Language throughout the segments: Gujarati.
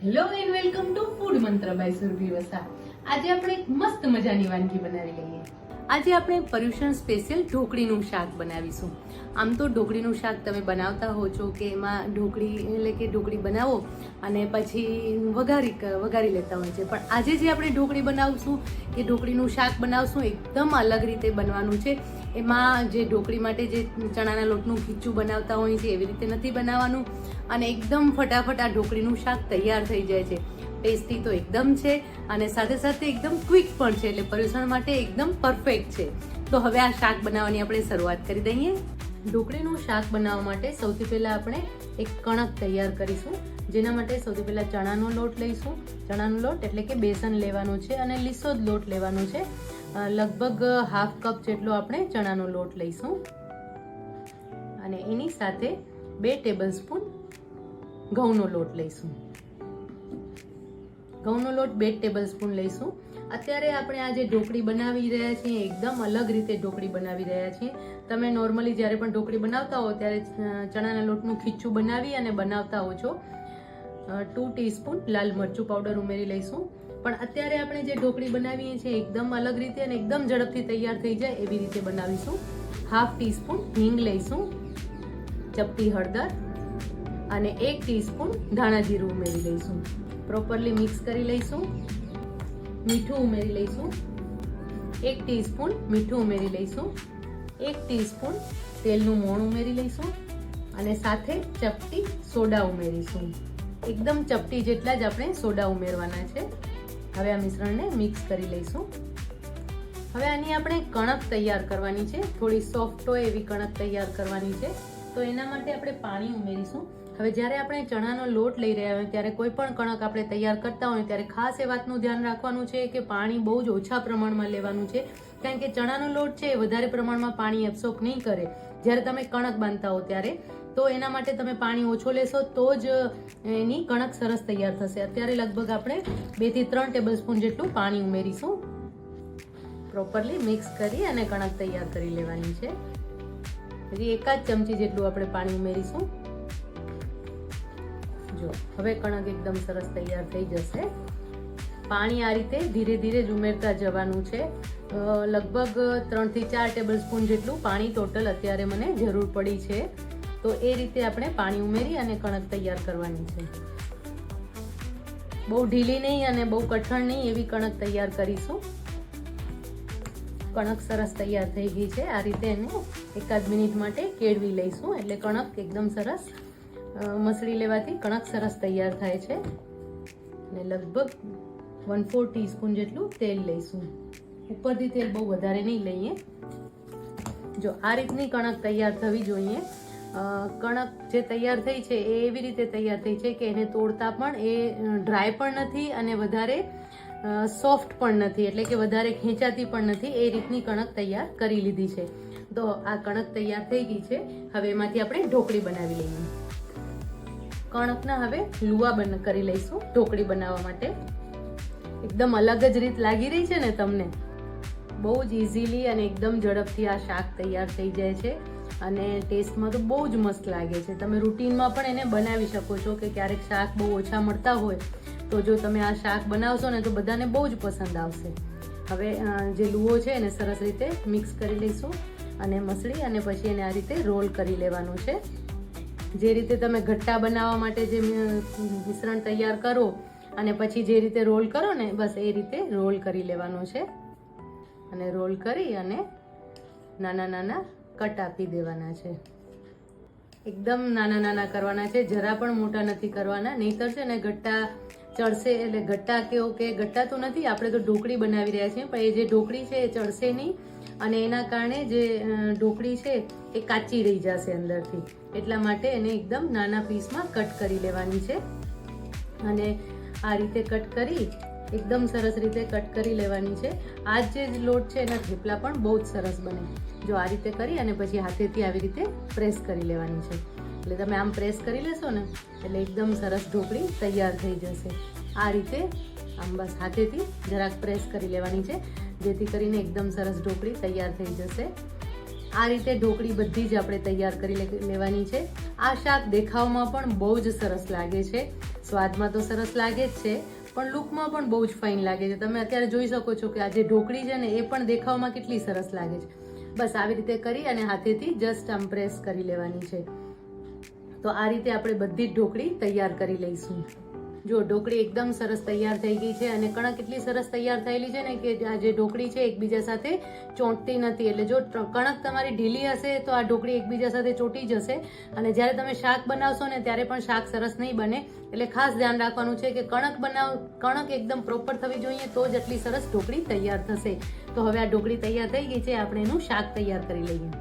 Hello and welcome to food મંત્ર બાય સુરભી વસા. આજે આપણે એક મસ્ત મજાની વાનગી બનાવી લઈએ. આજે આપણે પર્યુષણ સ્પેશિયલ ઢોકળીનું શાક બનાવીશું. આમ તો ઢોકળીનું શાક તમે બનાવતા હો છો કે એમાં ઢોકળી બનાવો અને પછી વઘારી લેતા હોય છે, પણ આજે જે આપણે ઢોકળી બનાવશું કે ઢોકળીનું શાક બનાવશું એકદમ અલગ રીતે બનવાનું છે. એમાં જે ઢોકળી માટે જે ચણાના લોટનું ખીચું બનાવતા હોય છે એવી રીતે નથી બનાવવાનું અને એકદમ ફટાફટ આ ઢોકળીનું શાક તૈયાર થઈ જાય છે. ટેસ્ટી તો એકદમ છે અને સાથે સાથે એકદમ ક્વિક પણ છે, એટલે પર્યુષણ માટે એકદમ પરફેક્ટ છે. તો હવે આ શાક બનાવવાની આપણે શરૂઆત કરી દઈએ. ઢોકળીનું શાક બનાવવા માટે સૌથી પહેલાં આપણે એક કણક તૈયાર કરીશું, જેના માટે સૌથી પહેલાં ચણાનો લોટ લઈશું. ચણાનો લોટ એટલે કે બેસન લેવાનું છે અને લીસો જ લોટ લેવાનો છે. લગભગ હાફ કપ જેટલો આપણે ચણાનો લોટ લઈશું અને એની સાથે 2 ટેબલ સ્પૂન ઘઉંનો લોટ લઈશું. ઘઉંનો લોટ 2 ટેબલ સ્પૂન લઈશું. અત્યારે આપણે આ જે ઢોકળી બનાવી રહ્યા છીએ એકદમ અલગ રીતે ઢોકળી બનાવી રહ્યા છીએ. તમે નોર્મલી જ્યારે પણ ઢોકળી બનાવતા હો ત્યારે ચણાના લોટનું ખીચું બનાવી અને બનાવતા હો છો. 2 ટીસ્પૂન લાલ મરચું પાવડર ઉમેરી લઈશું. પણ અત્યારે આપણે જે ઢોકળી બનાવીએ છીએ એકદમ અલગ રીતે અને એકદમ ઝડપથી તૈયાર થઈ જાય એવી રીતે બનાવીશું. હાફ ટીસ્પૂન હિંગ લઈશું, ચપટી હળદર અને 1 ટીસ્પૂન ધાણા જીરું ઉમેરી લઈશું. પ્રોપરલી મિક્સ કરી લઈશું. મીઠું ઉમેરી લઈશું. 1 ટીસ્પૂન મીઠું ઉમેરી લઈશું. 1 ટીસ્પૂન તેલનું મોણ ઉમેરી લઈશું અને સાથે ચપટી સોડા ઉમેરીશું. એકદમ ચપટી જેટલા જ આપણે સોડા ઉમેરવાના છે. હવે આ મિશ્રણને મિક્સ કરી લઈશું. હવે આની આપણે કણક તૈયાર કરવાની છે, થોડી સોફ્ટ હોય એવી કણક તૈયાર કરવાની છે. તો એના માટે આપણે પાણી ઉમેરીશું. હવે જ્યારે આપણે ચણાનો લોટ લઈ રહ્યા હોય ત્યારે કોઈ પણ કણક આપણે તૈયાર કરતા હોય ત્યારે ખાસ એ વાતનું ધ્યાન રાખવાનું છે કે પાણી બહુ જ ઓછા પ્રમાણમાં લેવાનું છે, કારણ કે ચણાનો લોટ છે એ વધારે પ્રમાણમાં પાણી એબ્સોર્બ નહીં કરે જ્યારે તમે કણક બાંધતા હો ત્યારે. તો એના માટે તમે પાણી ઓછો લેશો તો જ એની કણક સરસ તૈયાર થશે. અત્યારે લગભગ આપણે 2 થી 3 ટેબલ સ્પૂન જેટલું પાણી ઉમેરીશું. પ્રોપરલી મિક્સ કરી અને કણક તૈયાર કરી લેવાની છે. હજી 1 જ ચમચી જેટલું આપણે પાણી ઉમેરીશું. જો હવે કણક એકદમ સરસ તૈયાર થઈ જશે. પાણી આ રીતે ધીરે ધીરે જ ઉમેરતા જવાનું છે. લગભગ 3 થી 4 ટેબલ સ્પૂન જેટલું પાણી ટોટલ અત્યારે મને જરૂર પડી છે. તો એ રીતે આપણે પાણી ઉમેરી અને કણક તૈયાર કરવાની છે. બહુ ઢીલી નહીં અને બહુ કઠણ નહીં એવી કણક તૈયાર કરીશું. કણક સરસ તૈયાર થઈ ગઈ છે. આ રીતે એને 1 મિનિટ માટે કેળવી લઈશું, એટલે કણક એકદમ સરસ મસળી લેવાથી કણક સરસ તૈયાર થાય છે. અને લગભગ 1/4 ટીસ્પૂન જેટલું તેલ લઈશું. ઉપરથી તેલ બહુ વધારે નહીં લઈએ. જો આ રીતની કણક તૈયાર થવી જોઈએ. કણક જે તૈયાર થઈ છે એ એવી રીતે તૈયાર થઈ છે કે એને તોડતા પણ એ ડ્રાય પણ નથી અને વધારે સોફ્ટ પણ નથી, એટલે કે વધારે ખેંચાતી પણ નથી. એ રીતની કણક તૈયાર કરી લીધી છે. તો આ કણક તૈયાર થઈ ગઈ છે. હવે એમાંથી આપણે ઢોકળી બનાવી લઈએ. કણકના હવે લુવા કરી લઈશું ઢોકળી બનાવવા માટે. એકદમ અલગ જ રીત લાગી રહી છે ને તમને? બહુ જ ઇઝીલી અને એકદમ ઝડપથી આ શાક તૈયાર થઈ જાય છે અને ટેસ્ટમાં તો બહુ જ મસ્ત લાગે છે. તમે રૂટીનમાં પણ એને બનાવી શકો છો કે ક્યારેક શાક બહુ ઓછા મળતા હોય તો જો તમે આ શાક બનાવશો ને તો બધાને બહુ જ પસંદ આવશે. હવે જે લુવો છે એને સરસ રીતે મિક્સ કરી લઈશું અને મસળી અને પછી એને આ રીતે રોલ કરી લેવાનું છે. જે રીતે તમે ઘટ્ટા બનાવવા માટે જે મિશ્રણ તૈયાર કરો અને પછી જે રીતે રોલ કરો ને બસ એ રીતે રોલ કરી લેવાનું છે. અને રોલ કરી અને નાના નાના કટ આપી દેવાના છે. એકદમ નાના નાના કરવાના છે, જરા પણ મોટા નથી કરવાના, નહીતર છે ને ઘટ્ટા ચડશે. એટલે ઘટ્ટા કેવો કે ઘટ્ટા તો નથી, આપણે તો ઢોકળી બનાવી રહ્યા છીએ, પણ એ જે ઢોકળી છે એ ચડશે નહીં અને એના કારણે જે ઢોકળી છે એ કાચી રહી જશે અંદરથી. એટલા માટે એને એકદમ નાના પીસમાં કટ કરી લેવાની છે. અને આ રીતે કટ કરી એકદમ સરસ રીતે કટ કરી લેવાની છે. આ જે લોટ છે એના થેપલા પણ બહુ જ સરસ બને. જો આ રીતે કરી અને પછી હાથેથી આવી રીતે પ્રેસ કરી લેવાની છે. એટલે તમે આમ પ્રેસ કરી લેશો ને એટલે એકદમ સરસ ઢોકળી તૈયાર થઈ જશે. આ રીતે આમ બસ હાથેથી જરાક પ્રેસ કરી લેવાની છે, જેથી કરીને એકદમ સરસ ઢોકળી તૈયાર થઈ જશે. આ રીતે ઢોકળી બધી જ આપણે તૈયાર કરી લેવાની છે. આ શાક દેખાવમાં પણ બહુ જ સરસ લાગે છે. સ્વાદમાં તો સરસ લાગે જ છે, પણ લુકમાં પણ બહુ જ ફાઇન લાગે છે. તમે અત્યારે જોઈ શકો છો કે આ જે ઢોકળી છે ને એ પણ દેખાવમાં કેટલી સરસ લાગે છે. બસ આવી રીતે કરી અને હાથેથી જસ્ટ આમ પ્રેસ કરી લેવાની છે. તો આ રીતે આપણે બધી જ ઢોકળી તૈયાર કરી લઈશું. જો ઢોકળી એકદમ સરસ તૈયાર થઈ ગઈ છે અને કણક એટલી સરસ તૈયાર થયેલી છે ને કે આ જે ઢોકળી છે એકબીજા સાથે ચોંટતી નથી. એટલે જો કણક તમારી ઢીલી હશે તો આ ઢોકળી એકબીજા સાથે ચોંટી જશે અને જ્યારે તમે શાક બનાવશો ને ત્યારે પણ શાક સરસ નહીં બને. એટલે ખાસ ધ્યાન રાખવાનું છે કે કણક એકદમ પ્રોપર થવી જોઈએ, તો જ એટલી સરસ ઢોકળી તૈયાર થશે. તો હવે આ ઢોકળી તૈયાર થઈ ગઈ છે, આપણે એનું શાક તૈયાર કરી લઈએ.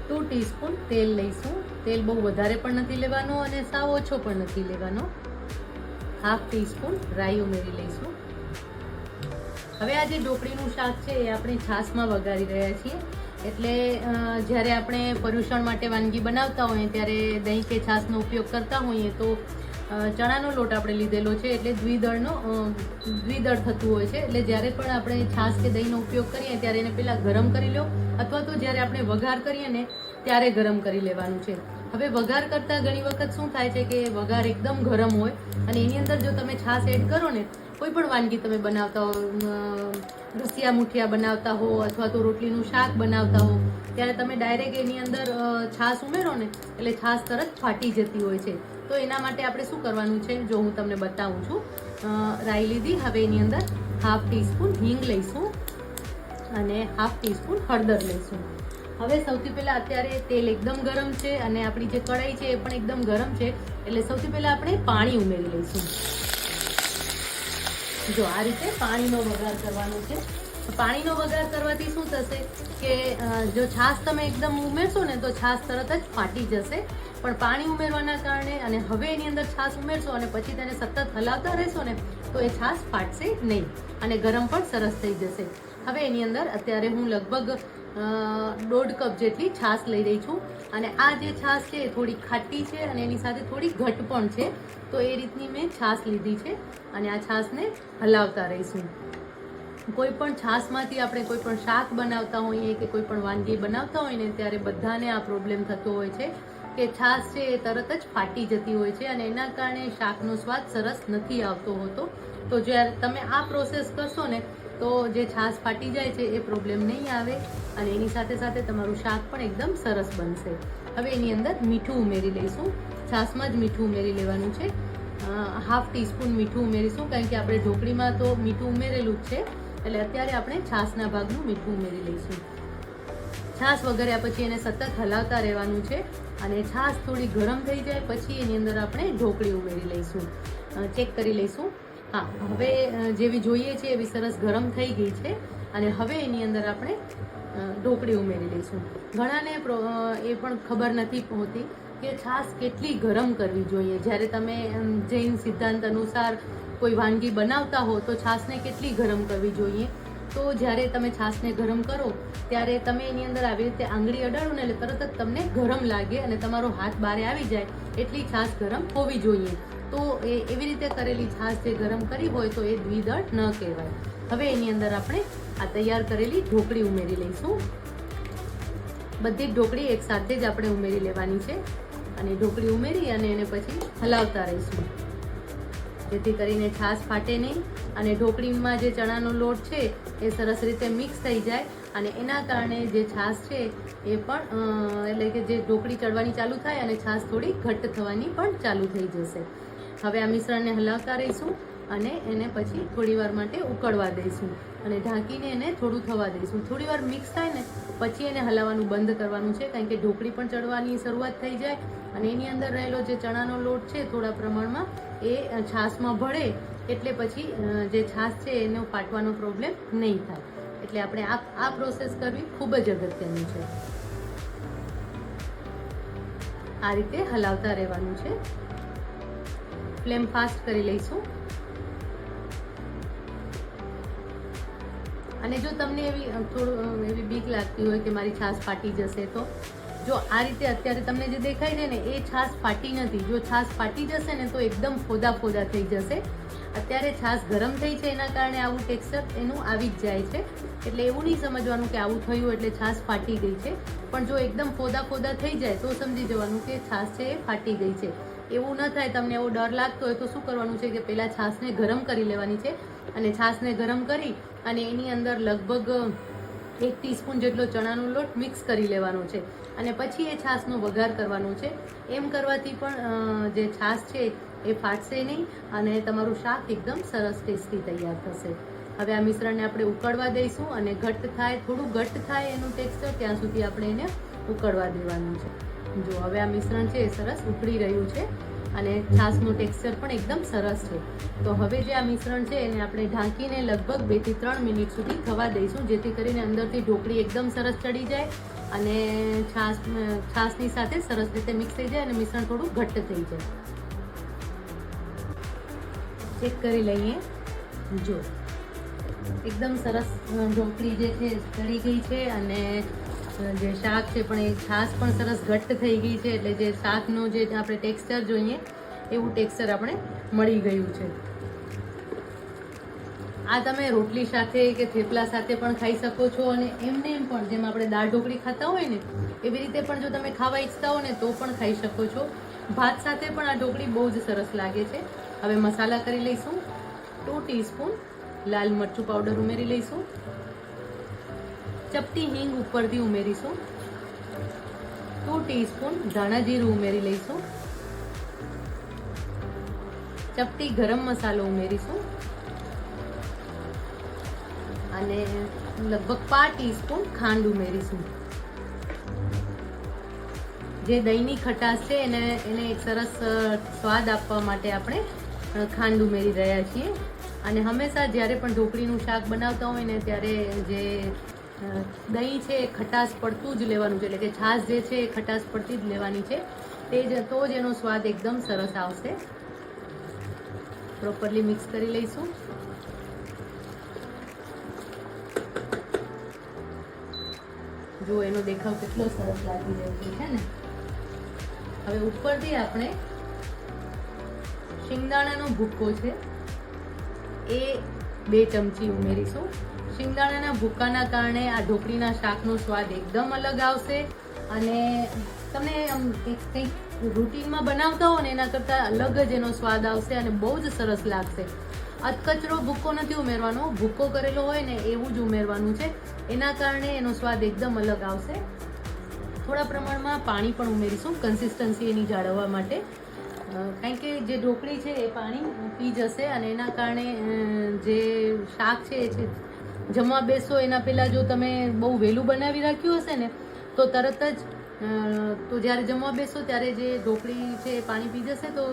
2 ટીસ્પૂન તેલ લઈશું. તેલ બહુ વધારે પણ નથી લેવાનો અને સાવ ઓછો પણ નથી લેવાનો. 1/2 ટીસ્પૂન રાઈ ઉમેરી લઈશું. હવે આ જે ઢોકળીનું શાક છે એ આપણે છાશમાં વઘારી રહ્યા છીએ. એટલે જ્યારે આપણે પર્યુષણ માટે વાનગી બનાવતા હોઈએ ત્યારે દહીં કે છાશનો ઉપયોગ કરતા હોઈએ તો ચણાનો લોટ આપણે લીધેલો છે એટલે દ્વિદળ થતું હોય છે. એટલે જ્યારે પણ આપણે છાશ કે દહીંનો ઉપયોગ કરીએ ત્યારે એને પહેલાં ગરમ કરી લો, અથવા તો જ્યારે આપણે વઘાર કરીએ ને ત્યારે ગરમ કરી લેવાનું છે. હવે વઘાર કરતા ઘણી વખત શું થાય છે કે વઘાર એકદમ ગરમ હોય અને એની અંદર જો તમે છાશ એડ કરો ને, કોઈ પણ વાનગી તમે બનાવતા હો, રસિયા મુઠિયા બનાવતા હો અથવા તો રોટલીનું શાક બનાવતા હો, ત્યારે તમે ડાયરેક્ટ એની અંદર છાશ ઉમેરો ને એટલે છાશ તરત ફાટી જતી હોય છે. તો એના માટે આપણે શું કરવાનું છે, જો હું તમને બતાવું છું. રાઈ લીધી, હવે એની અંદર 1/2 ટીસ્પૂન હિંગ લઈશું અને 1/2 ટીસ્પૂન હળદર લઈશું. હવે સૌથી પહેલા અત્યારે તેલ એકદમ ગરમ છે અને આપણી જે કઢાઈ છે એ પણ એકદમ ગરમ છે, એટલે સૌથી પહેલા આપણે પાણી ઉમેરી લઈશું. જો આ રીતે પાણીનો વઘાર કરવાનો છે. પાણીનો વઘાર કરવાથી શું થશે કે જો છાશ તમે એકદમ ઉમેરશો ને તો છાશ તરત જ ફાટી જશે, પણ પાણી ઉમેરવાના કારણે અને હવે એની અંદર છાશ ઉમેરશો અને પછી તેને સતત હલાવતા રહેશો ને તો એ છાશ ફાટશે નહીં અને ગરમ પણ સરસ થઈ જશે. હવે એની અંદર અત્યારે હું લગભગ 1.5 કપ જેટલી છાશ લઈ રહી છું અને આ જે છાશ છે એ થોડી ખાટી છે અને એની સાથે થોડી ઘટ પણ છે. તો એ રીતની મેં છાશ લીધી છે અને આ છાશને હલાવતા રહીશું. કોઈ પણ છાશમાંથી આપણે કોઈ પણ શાક બનાવતા હોઈએ કે કોઈ પણ વાનગી બનાવતા હોય ને ત્યારે બધાને આ પ્રોબ્લેમ થતો હોય છે કે છાશ છે એ તરત જ ફાટી જતી હોય છે અને એના કારણે શાકનો સ્વાદ સરસ નથી આવતો હોતો. તો જ્યારે તમે આ પ્રોસેસ કરશો ને તો જે છાશ ફાટી જાય છે એ પ્રોબ્લેમ નહીં આવે અને એની સાથે સાથે તમારું શાક પણ એકદમ સરસ બનશે. હવે એની અંદર મીઠું ઉમેરી લઈશું. છાશમાં જ મીઠું ઉમેરી લેવાનું છે. 1/2 ટીસ્પૂન મીઠું ઉમેરીશું, કારણ કે આપણે ઢોકળીમાં તો મીઠું ઉમેરેલું જ છે, એટલે અત્યારે આપણે છાશના ભાગનું મીઠું ઉમેરી લઈશું. છાશ વઘાર્યા પછી એને સતત હલાવતા રહેવાનું છે અને છાશ થોડી ગરમ થઈ જાય પછી એની અંદર આપણે ઢોકળી ઉમેરી લઈશું. ચેક કરી લઈશું. હા, હવે જેવી જોઈએ છે એવી સરસ ગરમ થઈ ગઈ છે અને હવે એની અંદર આપણે ઢોકળી ઉમેરી લઈશું. ઘણાને એ પણ ખબર નથી હોતી કે છાશ કેટલી ગરમ કરવી જોઈએ. જ્યારે તમે જૈન સિદ્ધાંત અનુસાર કોઈ વાનગી બનાવતા હો તો છાશને કેટલી ગરમ કરવી જોઈએ. તો જ્યારે તમે છાશને ગરમ કરો ત્યારે તમે એની અંદર આવી રીતે આંગળી અડાડો ને એટલે તરત જ તમને ગરમ લાગે અને તમારો હાથ બારે આવી જાય એટલી છાશ ગરમ હોવી જોઈએ. તો એવી રીતે કરેલી છાશ જે ગરમ કરી હોય તો એ દ્વિદળ ન કહેવાય. હવે એની અંદર આપણે આ તૈયાર કરેલી ઢોકળી ઉમેરી લઈશું. બધી જ ઢોકળી એક સાથે જ આપણે ઉમેરી લેવાની છે અને ઢોકળી ઉમેરી અને એને પછી હલાવતા રહીશું, જેથી કરીને છાશ ફાટે નહીં અને ઢોકળીમાં જે ચણાનો લોટ છે એ સરસ રીતે મિક્સ થઈ જાય અને એના કારણે જે છાશ છે એ પણ એટલે કે જે ઢોકળી ચડવાની ચાલુ થાય અને છાશ થોડી ઘટ્ટ થવાની પણ ચાલુ થઈ જશે. હવે આ મિશ્રણને હલાવતા રહીશું અને એને પછી થોડી વાર માટે ઉકળવા દઈશું અને ઢાંકીને એને થોડું થવા દઈશું. થોડી વાર મિક્સ થાય ને પછી એને હલાવવાનું બંધ કરવાનું છે, કારણ કે ઢોકળી પણ ચડવાની શરૂઆત થઈ જાય અને એની અંદર રહેલો જે ચણાનો લોટ છે થોડા પ્રમાણમાં એ છાશમાં ભળે એટલે પછી જે છાશ છે એનો ફાટવાનો પ્રોબ્લેમ નહીં થાય. એટલે આપણે આ પ્રોસેસ કરવી ખૂબ જ અગત્યની છે. આ રીતે હલાવતા રહેવાનું છે. ફ્લેમ ફાસ્ટ કરી લઈશું અને જો તમને એવી બીક લાગતી હોય કે મારી છાશ ફાટી જશે તો જો આ રીતે અત્યારે તમને જે દેખાય છે ને એ છાશ ફાટી નથી. જો છાશ ફાટી જશે ને તો એકદમ ફોદા ફોદા થઈ જશે. અત્યારે છાશ ગરમ થઈ છે એના કારણે આવું ટેક્સચર એનું આવી જ જાય છે. એટલે એવું નહીં સમજવાનું કે આવું થયું એટલે છાશ ફાટી ગઈ છે, પણ જો એકદમ ફોદા ફોદા થઈ જાય તો સમજી જવાનું કે છાશ છે એ ફાટી ગઈ છે. એવું ન થાય, તમને એવો ડર લાગતો હોય તો શું કરવાનું છે કે પહેલાં છાશને ગરમ કરી લેવાની છે અને છાશને ગરમ કરી અને એની અંદર લગભગ 1 ટીસ્પૂન જેટલો ચણાનો લોટ મિક્સ કરી લેવાનો છે અને પછી એ છાશનો વઘાર કરવાનો છે. એમ કરવાથી પણ જે છાશ છે એ ફાટશે નહીં અને તમારું શાક એકદમ સરસ ટેસ્ટી તૈયાર થશે. હવે આ મિશ્રણને આપણે ઉકળવા દઈશું અને ઘટ્ટ થાય, થોડું ઘટ્ટ થાય એનું ટેક્સચર, ત્યાં સુધી આપણે એને ઉકળવા દેવાનું છે. જો હવે આ મિશ્રણ છે એ સરસ ઉકળી રહ્યું છે અને છાશનું ટેક્સચર પણ એકદમ સરસ છે. તો હવે જે આ મિશ્રણ છે એને આપણે ઢાંકીને લગભગ 2 થી 3 મિનિટ સુધી થવા દઈશું, જેથી કરીને અંદરથી ઢોકળી એકદમ સરસ ચડી જાય અને છાશની સાથે સરસ રીતે મિક્સ થઈ જાય અને મિશ્રણ થોડું ઘટ્ટ થઈ જાય. ચેક કરી લઈએ. જો એકદમ સરસ ઢોકળી જે છે ચડી ગઈ છે અને જે શાક છે પણ એ છાશ પણ સરસ ઘટ્ટ થઈ ગઈ છે, એટલે જે શાકનું જે આપણે ટેક્સચર જોઈએ એવું ટેક્સચર આપણે મળી ગયું છે. આ તમે રોટલી સાથે કે થેપલા સાથે પણ ખાઈ શકો છો અને એમને એમ પણ જેમ આપણે દાળ ઢોકળી ખાતા હોય ને એવી રીતે પણ જો તમે ખાવા ઈચ્છતા હો ને તો પણ ખાઈ શકો છો. ભાત સાથે પણ આ ઢોકળી બહુ જ સરસ લાગે છે. હવે મસાલા કરી લઈશું. 2 ટીસ્પૂન લાલ મરચું પાવડર ઉમેરી લઈશું. ચપટી હિંગ ઉપરથી ઉમેરીશું. 2 ટીસ્પૂન ધાણા જીરું ઉમેરી લઈશું. ચપટી ગરમ મસાલો ઉમેરીશું અને લગભગ 5 ટીસ્પૂન ખાંડ ઉમેરીશું. જે દહીંની ખટાશ છે એને એક સરસ સ્વાદ આપવા માટે આપણે ખાંડ ઉમેરી રહ્યા છીએ. અને હંમેશા જ્યારે પણ ઢોકળીનું શાક બનાવતા હોય ને ત્યારે જે દહીં છે એ ખટાશ પડતું જ લેવાનું છે, એટલે કે છાશ જે છે એ ખટાશ પડતી જ લેવાની છે, તો જ એનો સ્વાદ એકદમ સરસ આવશે. પ્રોપરલી મિક્સ કરી લઈશું. જો એનો દેખાવ કેટલો સરસ લાગી રહ્યો છે ને. હવે ઉપરથી આપણે શિંગદાણાનો ભૂક્કો છે એ 2 ચમચી ઉમેરીશું. શિંગદાણાના ભૂક્કાના કારણે આ ઢોકળીના શાકનો સ્વાદ એકદમ અલગ આવશે અને તમે કંઈક રૂટીનમાં બનાવતા હો ને એના કરતાં અલગ જ એનો સ્વાદ આવશે અને બહુ જ સરસ લાગશે. અધકચરો ભૂક્કો નથી ઉમેરવાનો, ભૂક્કો કરેલો હોય ને એવું જ ઉમેરવાનું છે. એના કારણે એનો સ્વાદ એકદમ અલગ આવશે. થોડા પ્રમાણમાં પાણી પણ ઉમેરીશું કન્સિસ્ટન્સી એની જાળવવા માટે, કારણ કે જે ઢોકળી છે એ પાણી પી જશે અને એના કારણે જે શાક છે એ જમવા બેસો એના પહેલાં જો તમે બહુ વહેલું બનાવી રાખ્યું હશે ને તો તરત જ તો જ્યારે જમવા બેસો ત્યારે જે ઢોકળી છે એ પાણી પી જશે તો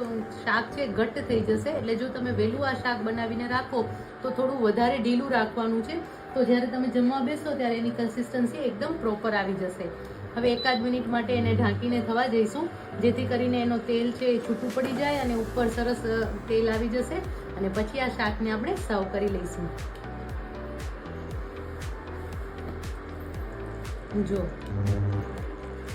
શાક છે ઘટ્ટ થઈ જશે. એટલે જો તમે વહેલું આ શાક બનાવીને રાખો તો થોડું વધારે ઢીલું રાખવાનું છે, તો જ્યારે તમે જમવા બેસો ત્યારે એની કન્સિસ્ટન્સી એકદમ પ્રોપર આવી જશે. હવે 1 મિનિટ માટે એને ઢાંકીને થવા જઈશું, જેથી કરીને એનો તેલ છે એ છૂટું પડી જાય અને ઉપર સરસ તેલ આવી જશે અને પછી આ શાકને આપણે સર્વ કરી લઈશું. જો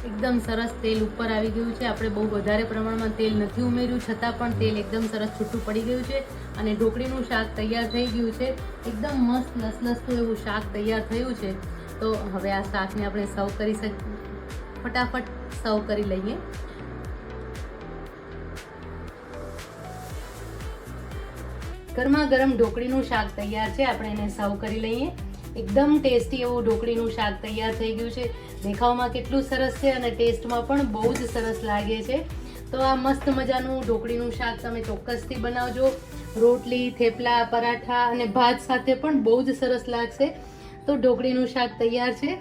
એકદમ સરસ તેલ ઉપર આવી ગયું છે. આપણે બહુ વધારે પ્રમાણમાં તેલ નથી ઉમેર્યું, છતાં પણ તેલ એકદમ સરસ છૂટું પડી ગયું છે અને ઢોકળીનું શાક તૈયાર થઈ ગયું છે. એકદમ મસ્ત લસલસતું એવું શાક તૈયાર થયું છે. તો હવે આ શાકને આપણે સર્વ કરી શકીએ, ફટાફટ સર્વ કરી લઈએ. ગરમા ગરમ ઢોકળીનું શાક તૈયાર છે. આપણે એને સર્વ કરી લઈએ. એકદમ ટેસ્ટી એવું ઢોકળીનું શાક તૈયાર થઈ ગયું છે. દેખાવમાં કેટલું સરસ છે અને ટેસ્ટમાં પણ બહુ જ સરસ લાગે છે. તો આ મસ્ત મજાનું ઢોકળીનું શાક તમે ચોક્કસથી બનાવજો. રોટલી, થેપલા, પરાઠા અને ભાત સાથે પણ બહુ જ સરસ લાગશે. તો ઢોકળીનું શાક તૈયાર છે.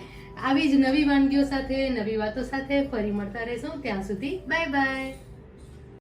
આવી જ નવી વાનગીઓ સાથે, નવી વાતો સાથે ફરી મળતા રહેશું. ત્યાં સુધી બાય બાય.